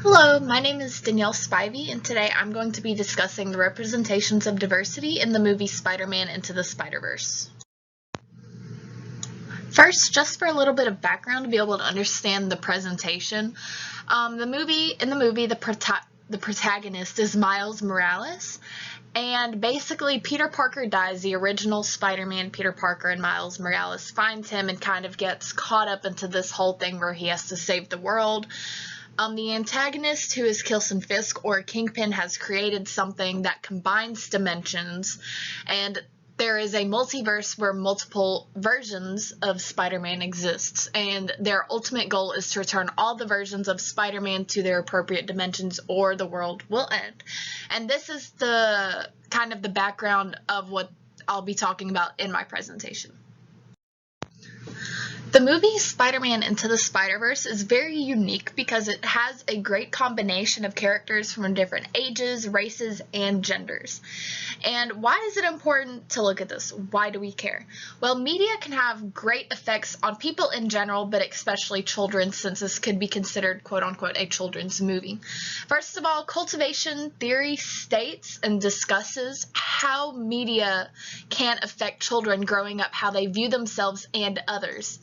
Hello, my name is Danielle Spivey, and today I'm going to be discussing the representations of diversity in the movie Spider-Man Into the Spider-Verse. First, just for a little bit of background to be able to understand the presentation, in the movie, the protagonist is Miles Morales, and basically Peter Parker dies. The original Spider-Man, Peter Parker, and Miles Morales finds him and kind of gets caught up into this whole thing where he has to save the world. The antagonist, who is Kilson Fisk or Kingpin, has created something that combines dimensions, and there is a multiverse where multiple versions of Spider-Man exists, and their ultimate goal is to return all the versions of Spider-Man to their appropriate dimensions or the world will end. And this is the kind of the background of what I'll be talking about in my presentation. The movie Spider-Man Into the Spider-Verse is very unique because it has a great combination of characters from different ages, races, and genders. And why is it important to look at this? Why do we care? Well, media can have great effects on people in general, but especially children, since this could be considered quote-unquote a children's movie. First of all, cultivation theory states and discusses how media can affect children growing up, how they view themselves and others,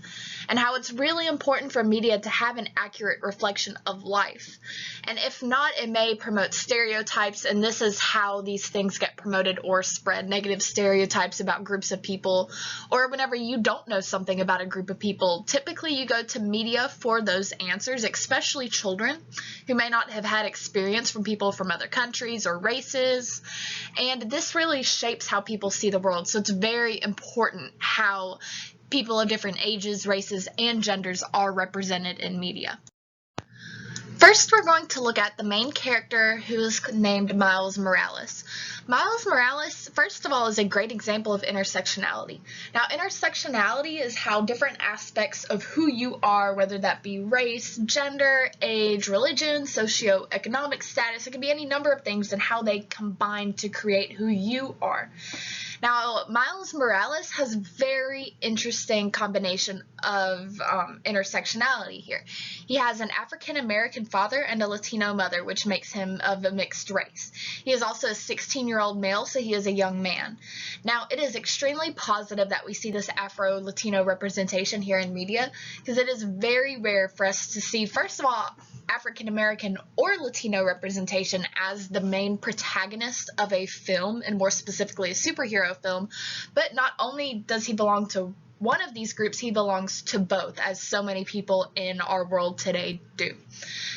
and how it's really important for media to have an accurate reflection of life. And if not, it may promote stereotypes, and this is how these things get promoted or spread: negative stereotypes about groups of people, or whenever you don't know something about a group of people, typically you go to media for those answers, especially children who may not have had experience from people from other countries or races, and this really shapes how people see the world. So it's very important how people of different ages, races, and genders are represented in media. First, we're going to look at the main character, who is named Miles Morales. Miles Morales, first of all, is a great example of intersectionality. Now, intersectionality is how different aspects of who you are, whether that be race, gender, age, religion, socioeconomic status, it can be any number of things, and how they combine to create who you are. Now, Miles Morales has a very interesting combination of intersectionality here. He has an African-American father and a Latino mother, which makes him of a mixed race. He is also a 16-year-old male, so he is a young man. Now, it is extremely positive that we see this Afro-Latino representation here in media, because it is very rare for us to see, first of all, African-American or Latino representation as the main protagonist of a film, and more specifically a superhero film. But not only does he belong to one of these groups, he belongs to both, as so many people in our world today do.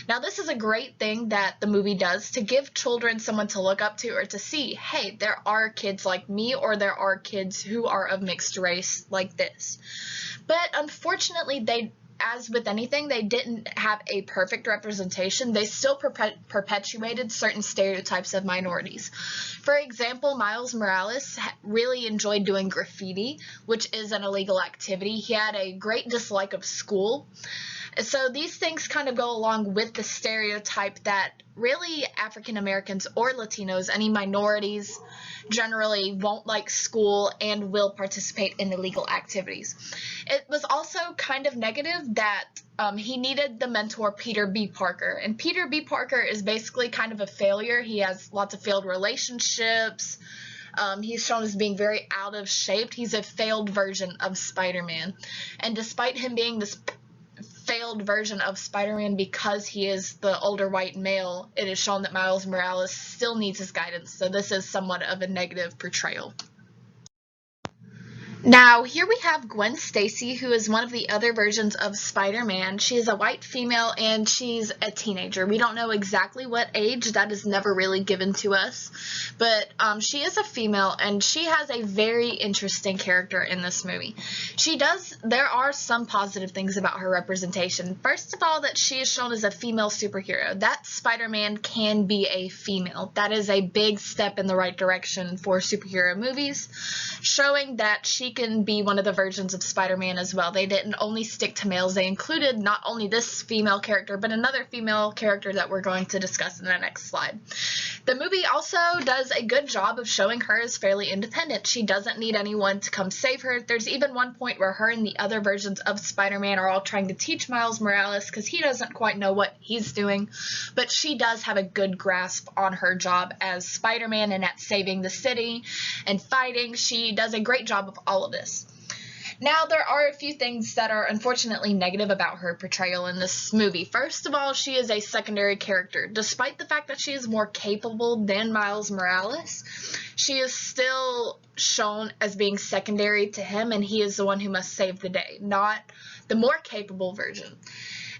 Now, this is a great thing that the movie does to give children someone to look up to, or to see, hey, there are kids like me, or there are kids who are of mixed race like this. But unfortunately, as with anything, they didn't have a perfect representation. They still perpetuated certain stereotypes of minorities. For example, Miles Morales really enjoyed doing graffiti, which is an illegal activity. He had a great dislike of school. So these things kind of go along with the stereotype that really African Americans or Latinos, any minorities, generally won't like school and will participate in illegal activities. It was also kind of negative that he needed the mentor Peter B. Parker. And Peter B. Parker is basically kind of a failure. He has lots of failed relationships. He's shown as being very out of shape. He's a failed version of Spider-Man. And despite him being this failed version of Spider-Man because he is the older white male, it is shown that Miles Morales still needs his guidance, so this is somewhat of a negative portrayal. Now, here we have Gwen Stacy, who is one of the other versions of Spider-Man. She is a white female, and she's a teenager. We don't know exactly what age. That is never really given to us. But she is a female, and she has a very interesting character in this movie. There are some positive things about her representation. First of all, that she is shown as a female superhero. That Spider-Man can be a female. That is a big step in the right direction for superhero movies, showing that she he can be one of the versions of Spider-Man as well. They didn't only stick to males. They included not only this female character, but another female character that we're going to discuss in the next slide. The movie also does a good job of showing her as fairly independent. She doesn't need anyone to come save her. There's even one point where her and the other versions of Spider-Man are all trying to teach Miles Morales because he doesn't quite know what he's doing, but she does have a good grasp on her job as Spider-Man and at saving the city and fighting. She does a great job of all of this. Now, there are a few things that are unfortunately negative about her portrayal in this movie. First of all, she is a secondary character. Despite the fact that she is more capable than Miles Morales, she is still shown as being secondary to him, and he is the one who must save the day, not the more capable version.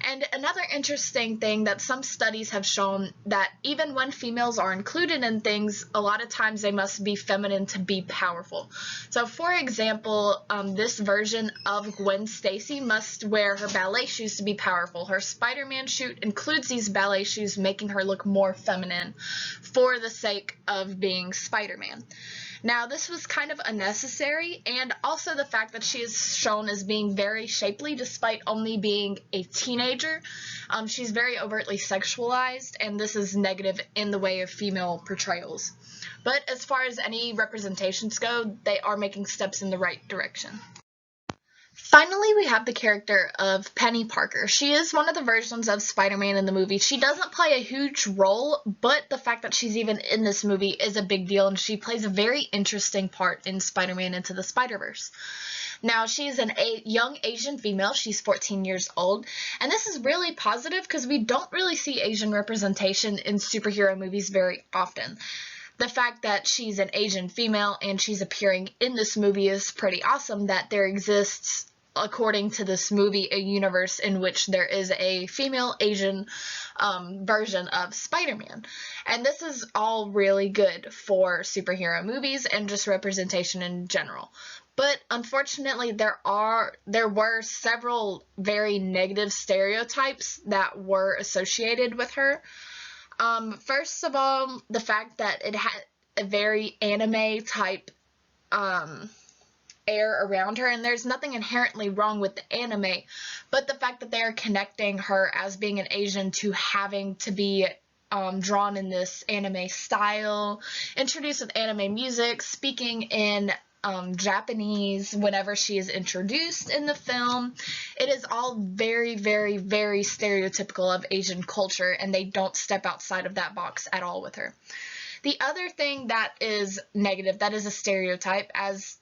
And another interesting thing that some studies have shown that even when females are included in things, a lot of times they must be feminine to be powerful. So for example, this version of Gwen Stacy must wear her ballet shoes to be powerful. Her Spider-Man suit includes these ballet shoes, making her look more feminine for the sake of being Spider-Man. Now, this was kind of unnecessary, and also the fact that she is shown as being very shapely despite only being a teenager. She's very overtly sexualized, and this is negative in the way of female portrayals. But as far as any representations go, they are making steps in the right direction. Finally, we have the character of Penny Parker. She is one of the versions of Spider-Man in the movie. She doesn't play a huge role, but the fact that she's even in this movie is a big deal, and she plays a very interesting part in Spider-Man Into the Spider-Verse. Now, she's a young Asian female. She's 14 years old, and this is really positive because we don't really see Asian representation in superhero movies very often. The fact that she's an Asian female and she's appearing in this movie is pretty awesome, that there exists, according to this movie, a universe in which there is a female Asian version of Spider-Man. And this is all really good for superhero movies and just representation in general. But unfortunately, there were several very negative stereotypes that were associated with her. First of all, the fact that it had a very anime type air around her, and there's nothing inherently wrong with the anime, but the fact that they are connecting her as being an Asian to having to be drawn in this anime style, introduced with anime music, speaking in Japanese whenever she is introduced in the film. It is all very, very, very stereotypical of Asian culture, and they don't step outside of that box at all with her. The other thing that is negative, that is a stereotype, as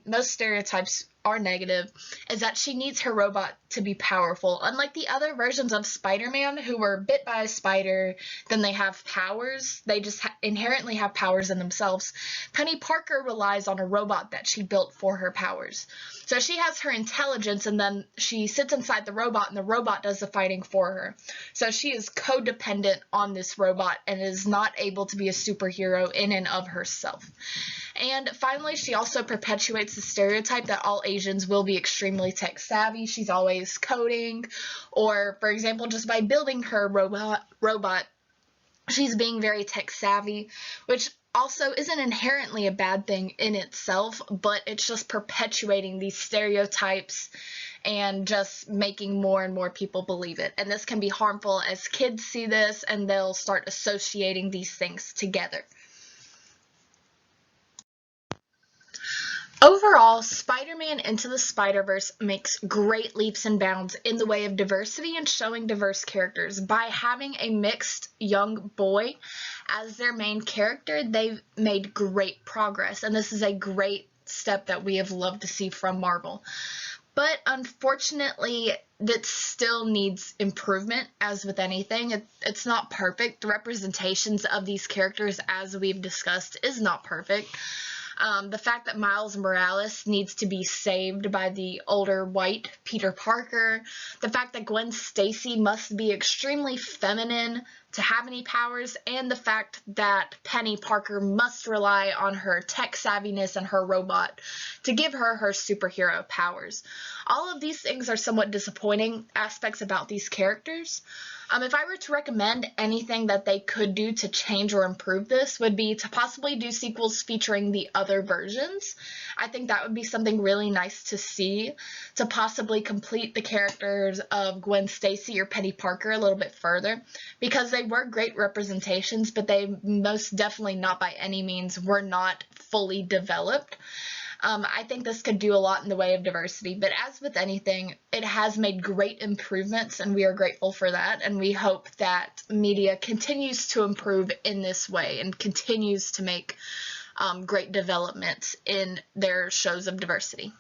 most stereotypes are negative, is that she needs her robot to be powerful. Unlike the other versions of Spider-Man who were bit by a spider, then they have powers, they just inherently have powers in themselves, Penny Parker relies on a robot that she built for her powers. So she has her intelligence, and then she sits inside the robot, and the robot does the fighting for her. So she is codependent on this robot and is not able to be a superhero in and of herself. And finally, she also perpetuates the stereotype that all Asians will be extremely tech savvy. She's always coding, or for example, just by building her robot, she's being very tech savvy, which also isn't inherently a bad thing in itself, but it's just perpetuating these stereotypes and just making more and more people believe it. And this can be harmful as kids see this and they'll start associating these things together. Overall, Spider-Man Into the Spider-Verse makes great leaps and bounds in the way of diversity and showing diverse characters. By having a mixed young boy as their main character, they've made great progress, and this is a great step that we have loved to see from Marvel. But unfortunately, that still needs improvement, as with anything. It's not perfect. The representations of these characters, as we've discussed, is not perfect. The fact that Miles Morales needs to be saved by the older white Peter Parker, the fact that Gwen Stacy must be extremely feminine to have any powers, and the fact that Penny Parker must rely on her tech savviness and her robot to give her her superhero powers. All of these things are somewhat disappointing aspects about these characters. If I were to recommend anything that they could do to change or improve this, would be to possibly do sequels featuring the other other versions. I think that would be something really nice to see, to possibly complete the characters of Gwen Stacy or Penny Parker a little bit further, because they were great representations, but they most definitely not by any means were not fully developed. I think this could do a lot in the way of diversity, but as with anything, it has made great improvements, and we are grateful for that, and we hope that media continues to improve in this way and continues to make great developments in their shows of diversity.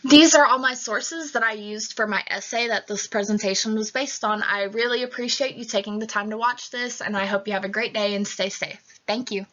These are all my sources that I used for my essay that this presentation was based on. I really appreciate you taking the time to watch this, and I hope you have a great day and stay safe. Thank you.